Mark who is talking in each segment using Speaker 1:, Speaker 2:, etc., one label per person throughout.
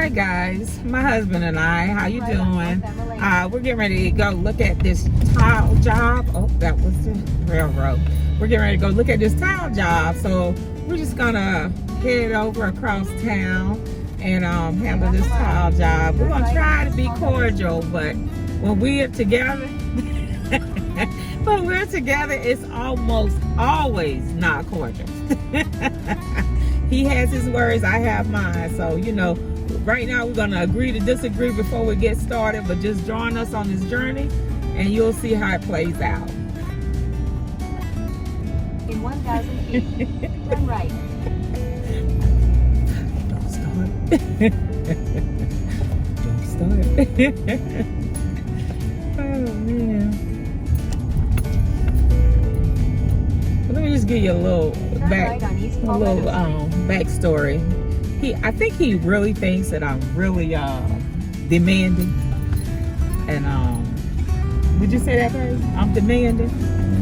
Speaker 1: Alright guys, my husband and I, how you doing? We're getting ready to go look at this tile job. Oh, that was the railroad. We're getting ready to go look at this tile job. So we're just gonna head over across town and handle this tile job. We're gonna try to be cordial, but when we're together, it's almost always not cordial. He has his words, I have mine. So, you know, right now we're going to agree to disagree before we get started, but just join us on this journey and you'll see how it plays out.
Speaker 2: In 1,000 feet, turn right.
Speaker 1: Don't start. Don't start. Oh, man. Let me just give you a little backstory. I think he really thinks that I'm really demanding, and would you say that, baby? I'm demanding,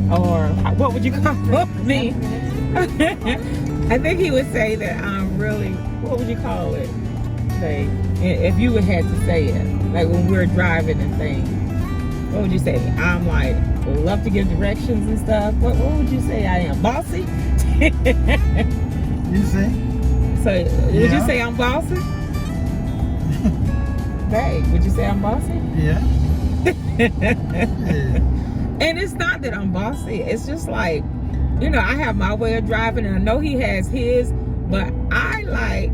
Speaker 1: or what would you call me? I think he would say that I'm really, what would you call it? Like, if you would have to say it, like when we're driving and things, what would you say? I'm like, love to give directions and stuff. What would you say I am? Bossy?
Speaker 3: You say?
Speaker 1: So, would you say I'm bossy? Hey, would you say I'm bossy?
Speaker 3: Yeah.
Speaker 1: And it's not that I'm bossy. It's just like, you know, I have my way of driving and I know he has his, but I like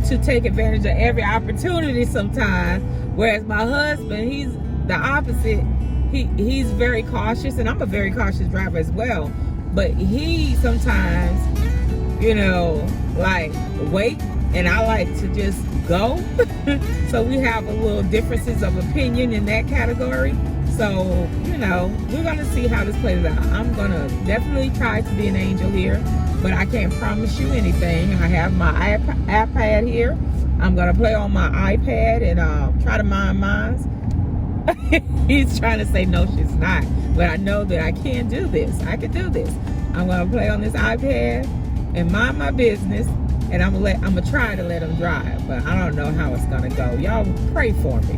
Speaker 1: to take advantage of every opportunity sometimes. Whereas my husband, he's the opposite. He's very cautious, and I'm a very cautious driver as well. But he sometimes, you know, like wait, and I like to just go. So we have a little differences of opinion in that category. So, you know, we're gonna see how this plays out. I'm gonna definitely try to be an angel here, but I can't promise you anything. I have my iPad here. I'm gonna play on my iPad and try to mind mine. He's trying to say no, she's not, but I know that I can do this. I can do this. I'm gonna play on this iPad and mind my business, and I'm gonna try to let him drive, but I don't know how it's gonna go. Y'all pray for me,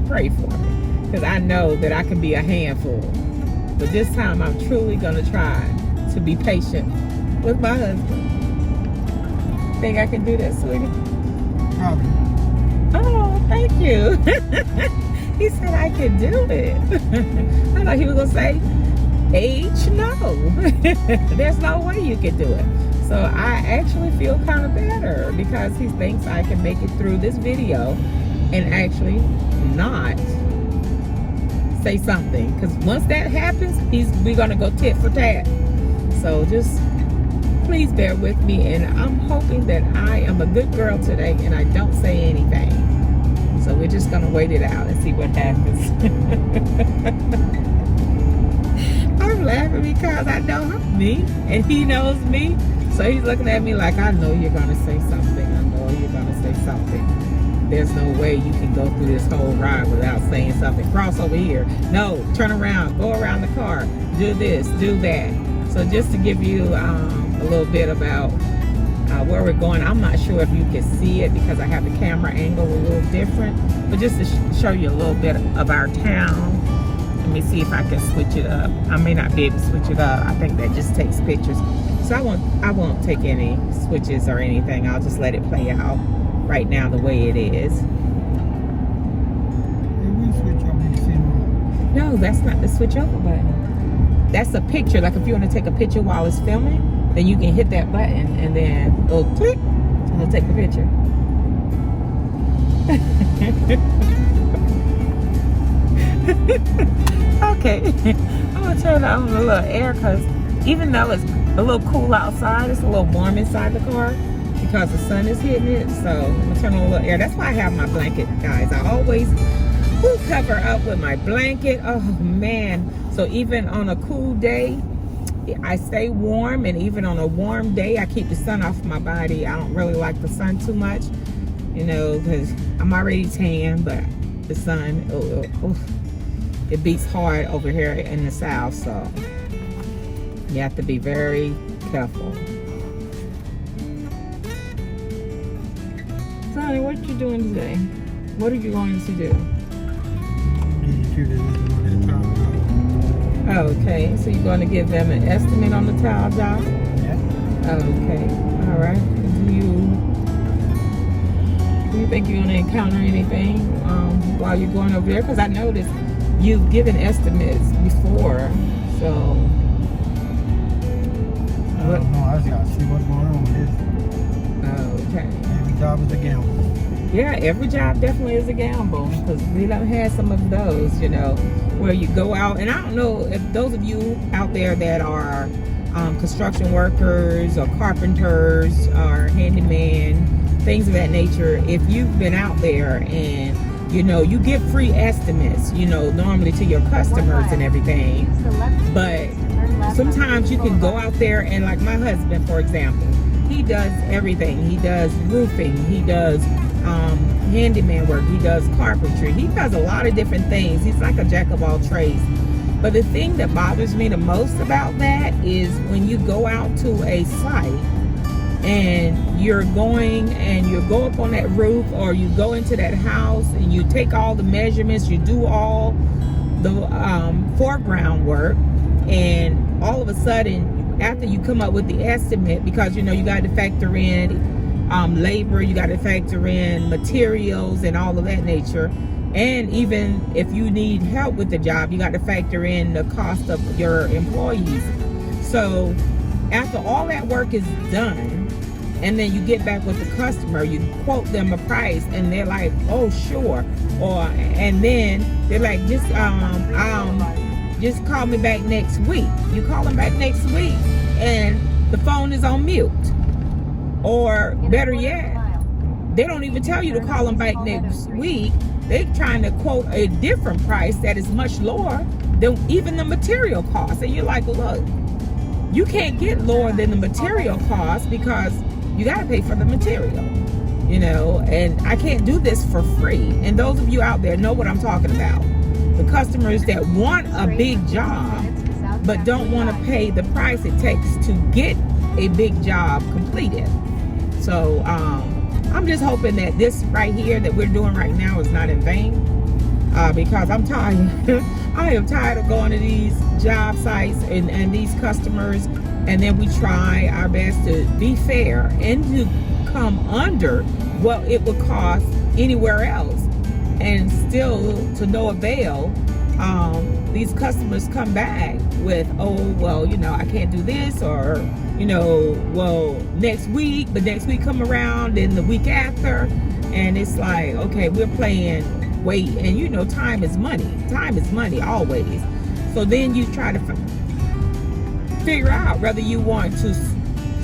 Speaker 1: because I know that I can be a handful. But this time I'm truly gonna try to be patient with my husband. Think I can do that, sweetie?
Speaker 3: Probably.
Speaker 1: Oh, thank you. He said I could do it. I thought he was gonna say, age, no. There's no way you could do it. So I actually feel kind of better because he thinks I can make it through this video and actually not say something. Because once that happens, we're gonna go tit for tat. So just please bear with me, and I'm hoping that I am a good girl today and I don't say anything. So we're just gonna wait it out and see what happens. I'm laughing because I know me and he knows me. So he's looking at me like, I know you're gonna say something. I know you're gonna say something. There's no way you can go through this whole ride without saying something. Cross over here. No, turn around, go around the car. Do this, do that. So just to give you a little bit about where we're going. I'm not sure if you can see it because I have the camera angle a little different, but just to show you a little bit of our town. Let me see if I can switch it up. I may not be able to switch it up. I think that just takes pictures. So I won't take any switches or anything. I'll just let it play out right now the way it is. No, that's not the switch over button. That's a picture. Like if you want to take a picture while it's filming, then you can hit that button and then it'll click and it'll take the picture. Okay, I'm gonna turn on a little air because even though it's a little cool outside, it's a little warm inside the car because the sun is hitting it. So I'm gonna turn on a little air. That's why I have my blanket, guys. I always cover up with my blanket. Oh man. So even on a cool day, I stay warm, and even on a warm day, I keep the sun off my body. I don't really like the sun too much, you know, because I'm already tan, but the sun, it beats hard over here in the south, so you have to be very careful. Sonny, what you doing today? What are you going to do? Okay, so you're going to give them an estimate on the tile job?
Speaker 3: Yeah.
Speaker 1: Okay, all right. Do you think you're going to encounter anything while you're going over there? Because I noticed you've given estimates before, so.
Speaker 3: I don't know. I just got to see what's going on with this.
Speaker 1: Okay.
Speaker 3: Every job is a gamble.
Speaker 1: Yeah, every job definitely is a gamble, because we done had some of those, you know, where you go out, and I don't know if those of you out there that are construction workers or carpenters or handyman, things of that nature, if you've been out there and, you know, you give free estimates, you know, normally to your customers and everything, but sometimes you can go out there and, like my husband, for example, he does everything. He does roofing, he does handyman work, he does carpentry, he does a lot of different things. He's like a jack of all trades. But the thing that bothers me the most about that is when you go out to a site and you're going and you go up on that roof, or you go into that house and you take all the measurements, you do all the foreground work, and all of a sudden after you come up with the estimate, because you know you got to factor in labor, you got to factor in materials and all of that nature, and even if you need help with the job, you got to factor in the cost of your employees. So after all that work is done, and then you get back with the customer, you quote them a price, and they're like, oh sure, and then they're like, just call me back next week. You call them back next week and the phone is on mute. Or better yet, they don't even tell you to call them back next week. They're trying to quote a different price that is much lower than even the material cost. And you're like, look, you can't get lower than the material cost because you got to pay for the material, you know, and I can't do this for free. And those of you out there know what I'm talking about. The customers that want a big job but don't want to pay the price it takes to get a big job completed. So I'm just hoping that this right here that we're doing right now is not in vain, because I'm tired. I am tired of going to these job sites and these customers, and then we try our best to be fair and to come under what it would cost anywhere else, and still to no avail. These customers come back with, oh, well, you know, I can't do this, or, you know, well, next week, but next week come around, then the week after, and it's like, okay, we're playing wait, and you know, time is money always. So then you try to figure out whether you want to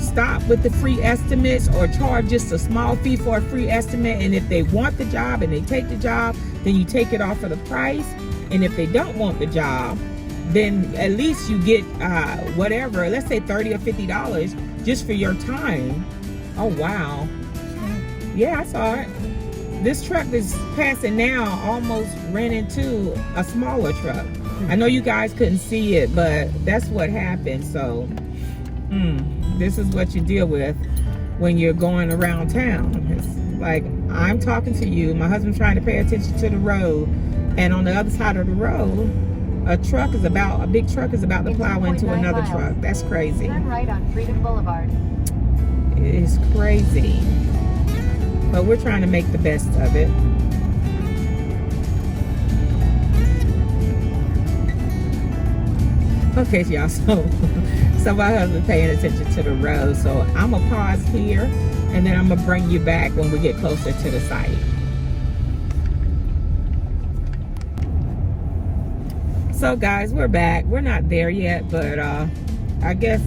Speaker 1: stop with the free estimates or charge just a small fee for a free estimate, and if they want the job and they take the job, then you take it off of the price. And if they don't want the job, then at least you get whatever, let's say $30 or $50 just for your time. Oh wow, yeah, I saw it. This truck is passing now almost ran into a smaller truck. I know you guys couldn't see it, but that's what happened. So this is what you deal with when you're going around town. It's like, I'm talking to you, my husband's trying to pay attention to the road, and on the other side of the road, a big truck is about to plow into another truck. That's crazy.
Speaker 2: Turn right on Freedom Boulevard.
Speaker 1: It's crazy. But we're trying to make the best of it. Okay, y'all, so my husband's paying attention to the road, so I'm gonna pause here, and then I'm gonna bring you back when we get closer to the site. So guys, we're back. We're not there yet, but I guess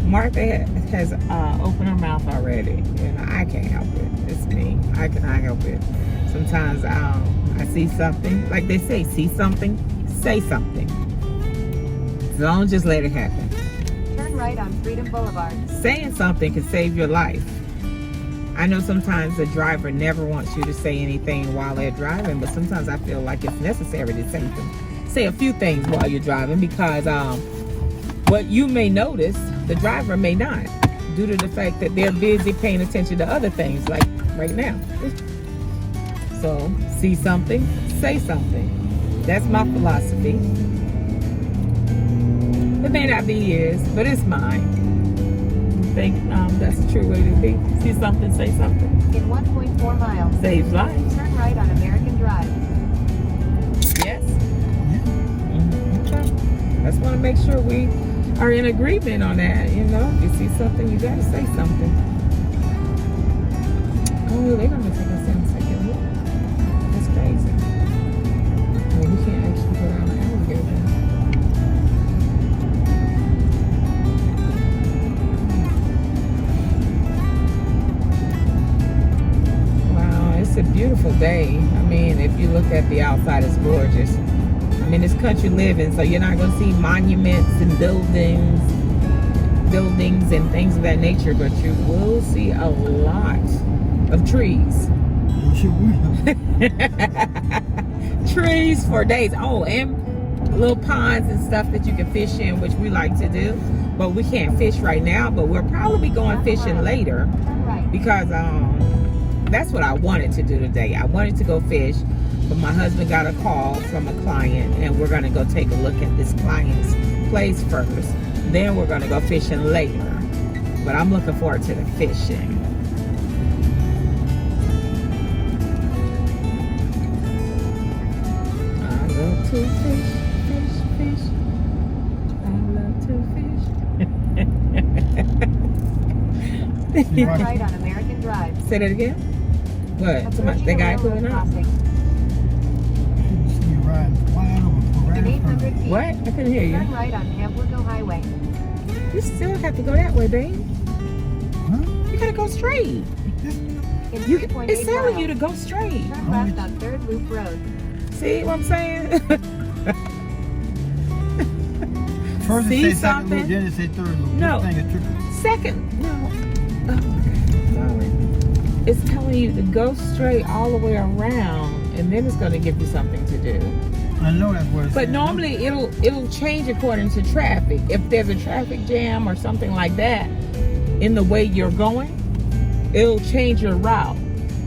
Speaker 1: Martha has opened her mouth already, and I can't help it. It's me. I cannot help it. Sometimes I see something, like they say, see something, say something. Don't just let it happen.
Speaker 2: Turn right on Freedom Boulevard. Saying
Speaker 1: something can save your life. I know sometimes the driver never wants you to say anything while they're driving, but sometimes I feel like it's necessary to say a few things while you're driving, because what you may notice, the driver may not. due to the fact that they're busy paying attention to other things, like right now. So, see something, say something. That's my philosophy. It may not be yours, but it's mine. I think that's the true way to be. See something, say something.
Speaker 2: In 1.4 miles,
Speaker 1: Saves lives.
Speaker 2: turn right on American Drive.
Speaker 1: Yes. Okay. I just want to make sure we are in agreement on that. You know, if you see something, you got to say something. Oh, they're going to take us in a second. Look. That's crazy. Well, we can't actually go down the alligator. A beautiful day. I mean, if you look at the outside, it's gorgeous. I mean, it's country living, so you're not going to see monuments and buildings and things of that nature, but you will see a lot of trees. Trees for days. Oh, and little ponds and stuff that you can fish in, which we like to do, but we can't fish right now. But we'll probably be going fishing later because that's what I wanted to do today. I wanted to go fish, but my husband got a call from a client, and we're going to go take a look at this client's place first. Then we're going to go fishing later. But I'm looking forward to the fishing. I love to fish, fish, fish. I love to fish.
Speaker 2: Turn right on American Drive.
Speaker 1: Say that again? What? The guy pulling up?
Speaker 2: In 800 feet,
Speaker 1: What? I couldn't hear you.
Speaker 2: turn right on Pamplico Highway.
Speaker 1: You still have to go that way, babe.
Speaker 3: Huh?
Speaker 1: You gotta go straight.
Speaker 2: In
Speaker 1: You,
Speaker 2: 3.8
Speaker 1: it's telling
Speaker 2: miles,
Speaker 1: you to go straight.
Speaker 2: turn left on 3rd Loop Road.
Speaker 1: See what I'm saying?
Speaker 3: First
Speaker 1: See
Speaker 3: it say second
Speaker 1: something?
Speaker 3: loop, then it say third loop.
Speaker 1: No.
Speaker 3: This thing is tripping.
Speaker 1: Second, no. Oh, okay. Sorry. It's telling you to go straight all the way around, and then it's going to give you something to do.
Speaker 3: I know that's what it's
Speaker 1: But
Speaker 3: saying.
Speaker 1: normally it'll change according to traffic. If there's a traffic jam or something like that in the way you're going, it'll change your route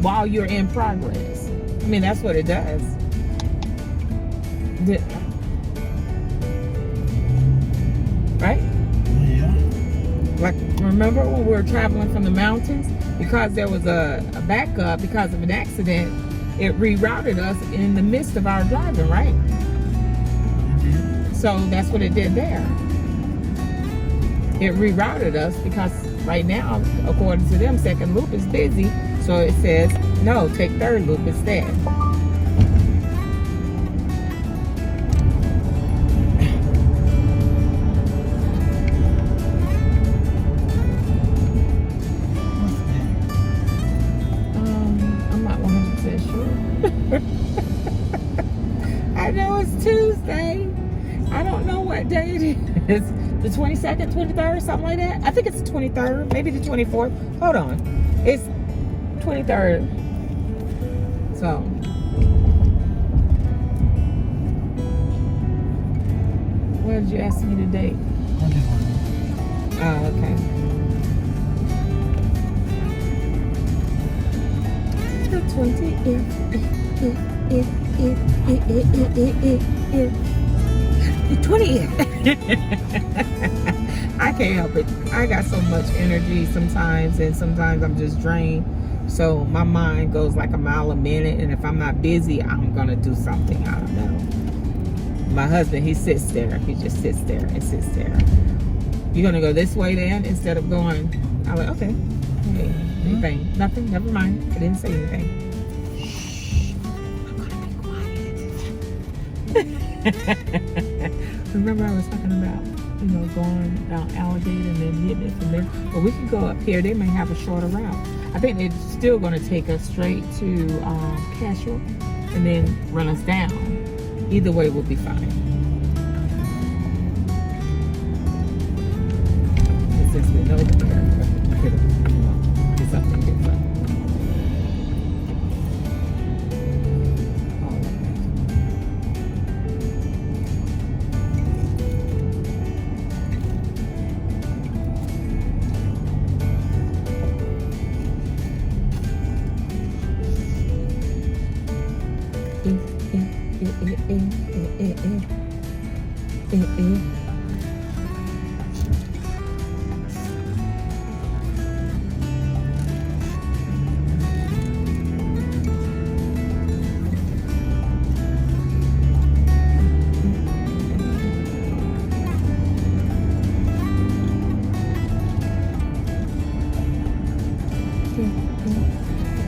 Speaker 1: while you're in progress. I mean, that's what it does. Right?
Speaker 3: Yeah.
Speaker 1: Like, remember when we were traveling from the mountains? Because there was a backup because of an accident, it rerouted us in the midst of our driving, right? So that's what it did there. It rerouted us because right now, according to them, second loop is busy. So it says, no, take third loop instead. I'm not 100% sure. I know it's Tuesday. I don't know what day it is. The 22nd, 23rd, something like that. I think it's the 23rd, maybe the 24th. Hold on. It's 23rd. So. What did you ask me the date? Oh, okay. The 20th. The 20th. I can't help it. I got so much energy sometimes, and sometimes I'm just drained. So my mind goes like a mile a minute, and if I'm not busy, I'm gonna do something. I don't know. My husband, he sits there. He just sits there and sits there. You're gonna go this way then instead of going. I'm like, okay. Hey, anything? Nothing? Never mind. I didn't say anything. Shh. I'm gonna be quiet. Remember I was talking about, going down Alligator and then hitting it from there. But we can go up here. They may have a shorter route. I think it's still going to take us straight to Cashel and then run us down. Either way will be fine. And since we know the area, it's something different.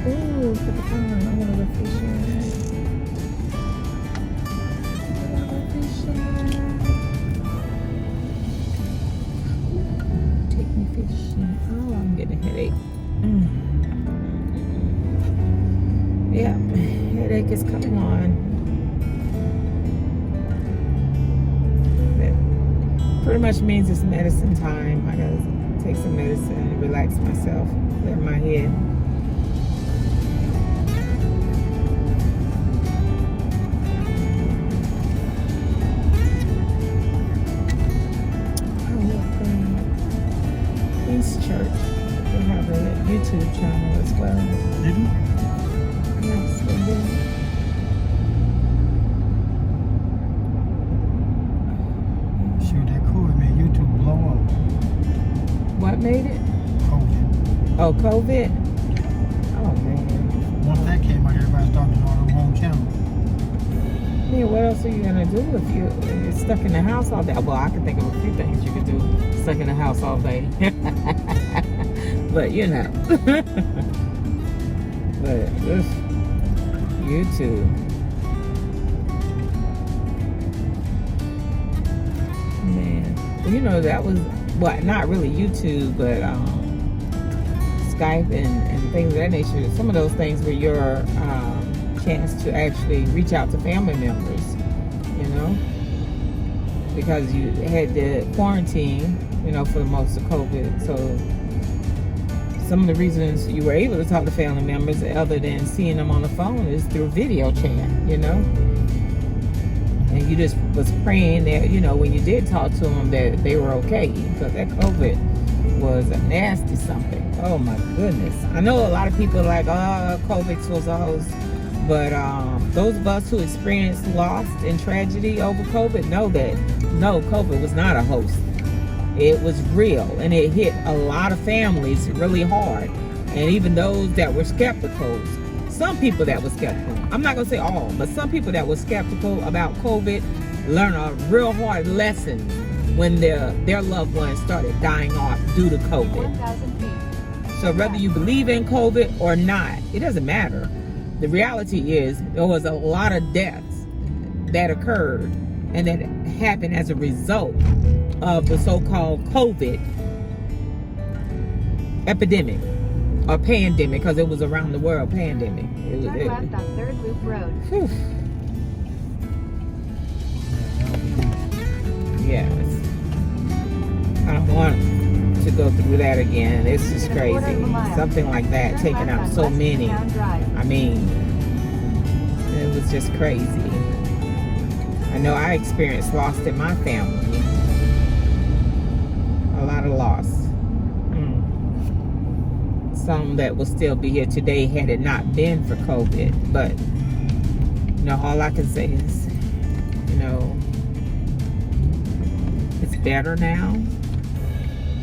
Speaker 1: Ooh, put the phone on. I'm gonna go fishing. Take me fishing. Oh, I'm getting a headache. Yeah, headache is coming on. That pretty much means it's medicine time. I gotta take some medicine and relax myself, clear my head. Church. They have a YouTube channel as well.
Speaker 3: Did you?
Speaker 1: Yes, they do.
Speaker 3: Shoot, that COVID made YouTube blow up.
Speaker 1: What made it?
Speaker 3: COVID.
Speaker 1: Oh, COVID? Oh, man.
Speaker 3: Once that came out, everybody started on their own channel.
Speaker 1: Yeah, what else are you going to do if you're stuck in the house all day? Well, I can think of a few things you could do stuck in the house all day. But, you know. But this YouTube. Man. Well, you know, that was, what, not really YouTube, but Skype and things of that nature. Some of those things were your chance to actually reach out to family members, you know, because you had to quarantine, you know, for most of COVID. So some of the reasons you were able to talk to family members other than seeing them on the phone is through video chat, you know. And you just was praying that, you know, when you did talk to them that they were okay, because that COVID was a nasty something. Oh my goodness. I know a lot of people are like, oh, COVID was a host. But those of us who experienced loss and tragedy over COVID know that no, COVID was not a host. It was real, and it hit a lot of families really hard. And even those that were skeptical, some people that were skeptical, I'm not going to say all, but some people that were skeptical about COVID learned a real hard lesson when their loved ones started dying off due to COVID.
Speaker 2: 1,000 feet.
Speaker 1: So whether you believe in COVID or not, it doesn't matter. The reality is there was a lot of deaths that occurred and that happened as a result of the so-called COVID epidemic or pandemic, because it was around the world pandemic.
Speaker 2: Turn left on Third Loop Road.
Speaker 1: Whew. Yes. I don't want to go through that again. It's just crazy. Something like that taking out so many. I mean, it was just crazy. I know I experienced loss in my family. A lot of loss. Some that will still be here today had it not been for COVID. But, you know, all I can say is, you know, it's better now.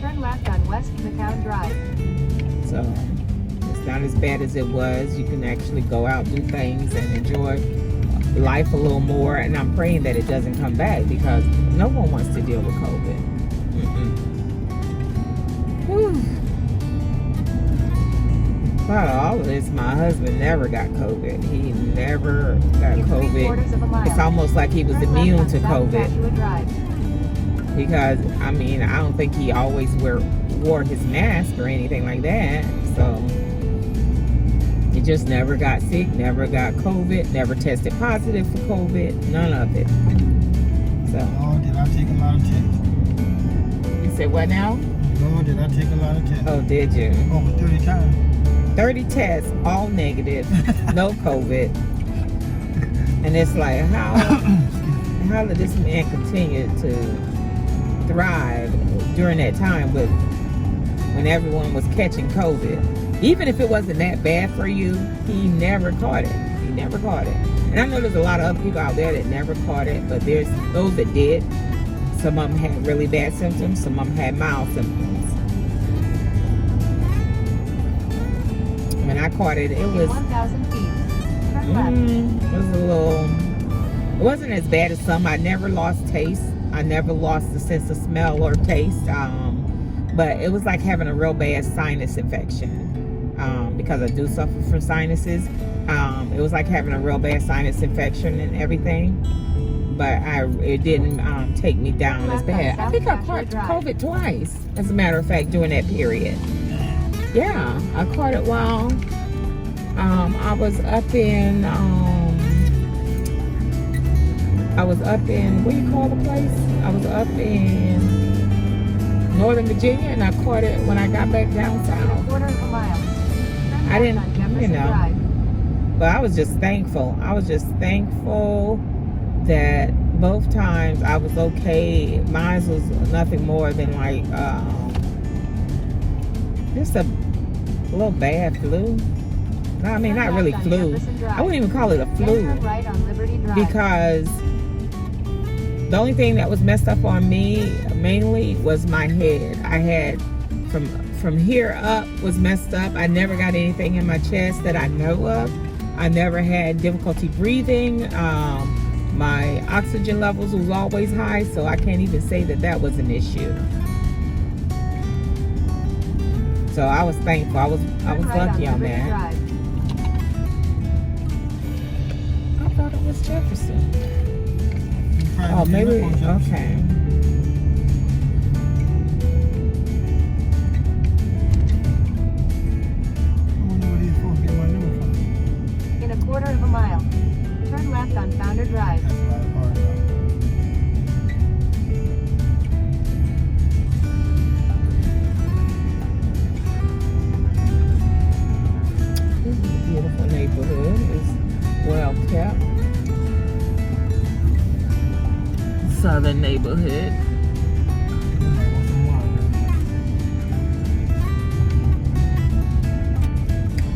Speaker 2: Turn left on West McCown Drive.
Speaker 1: So it's not as bad as it was. You can actually go out, do things, and enjoy life a little more. And I'm praying that it doesn't come back, because no one wants to deal with COVID. About all of this, my husband never got COVID. He never got COVID. It's almost like he was immune to COVID. Because, I mean, I don't think he always wore his mask or anything like that. So, he just never got sick, never got COVID, never tested positive for COVID, none of it. So.
Speaker 3: Lord, did I take a lot of tests?
Speaker 1: You said what now?
Speaker 3: Lord, did I take a lot of tests?
Speaker 1: Oh, did you?
Speaker 3: Over 30 times.
Speaker 1: 30 tests, all negative, no COVID. And it's like, how did this man continue to thrive during that time when everyone was catching COVID? Even if it wasn't that bad for you, he never caught it. He never caught it. And I know there's a lot of other people out there that never caught it, but there's those that did. Some of them had really bad symptoms. Some of them had mild symptoms. When I caught it, it was
Speaker 2: 1,000 feet. Turn left.
Speaker 1: it was a little. It wasn't as bad as some. I never lost taste. I never lost the sense of smell or taste. But it was like having a real bad sinus infection. Because I do suffer from sinuses. It was like having a real bad sinus infection and everything. But it didn't take me down as bad. I think I caught COVID twice, as a matter of fact, during that period. Yeah, I caught it while I was up in what do you call the place? I was up in Northern Virginia, and I caught it when I got back down south.
Speaker 2: Quarter of a mile.
Speaker 1: I didn't, but I was just thankful. I was just thankful that both times I was okay. Mine was nothing more than like just a little bad flu. No, I mean, not really flu. I wouldn't even call it a flu because the only thing that was messed up on me mainly was my head. I had from here up was messed up. I never got anything in my chest that I know of. I never had difficulty breathing. My oxygen levels was always high, so I can't even say that that was an issue. So I was thankful. I was lucky on that. I thought it was Jefferson. Oh, maybe, okay.
Speaker 2: In a quarter of a mile, turn left on Founder Drive.
Speaker 1: This is a beautiful neighborhood. It's well kept. Southern neighborhood.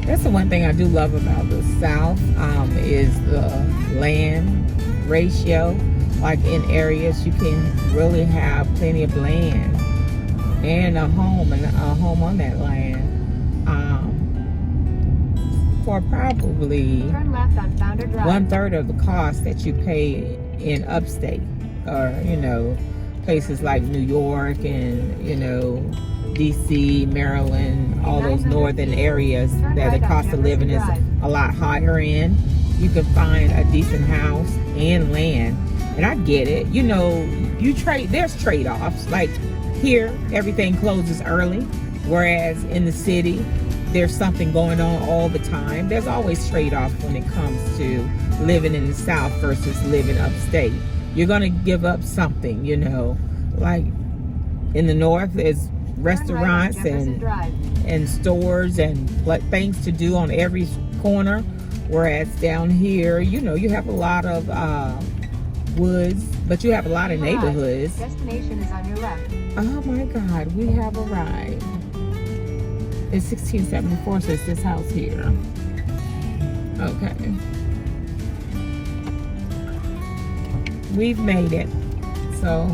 Speaker 1: That's the one thing I do love about the South is the land ratio. Like in areas you can really have plenty of land and a home on that land for probably
Speaker 2: Turn left on Founder Drive.
Speaker 1: 1/3 of the cost that you pay in upstate, or places like New York and DC, Maryland, all those northern areas that the cost of living is a lot higher in. You can find a decent house and land, and I get it. There's trade-offs. Like here, everything closes early, whereas in the city, there's something going on all the time. There's always trade-offs when it comes to living in the South versus living upstate. You're gonna give up something, like in the North, there's restaurants and stores and things to do on every corner, whereas down here, you have a lot of woods, but you have a lot of neighborhoods.
Speaker 2: Destination is on your left.
Speaker 1: Oh my God, we have arrived. It's 1674, so it's this house here. Okay. We've made it. So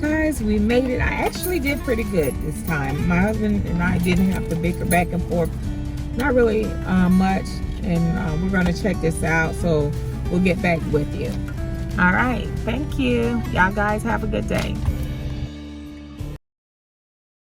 Speaker 1: guys, we made it. I actually did pretty good this time. My husband and I didn't have to bicker back and forth, not really much, and we're going to check this out, so we'll get back with you. All right, thank you. Y'all guys have a good day.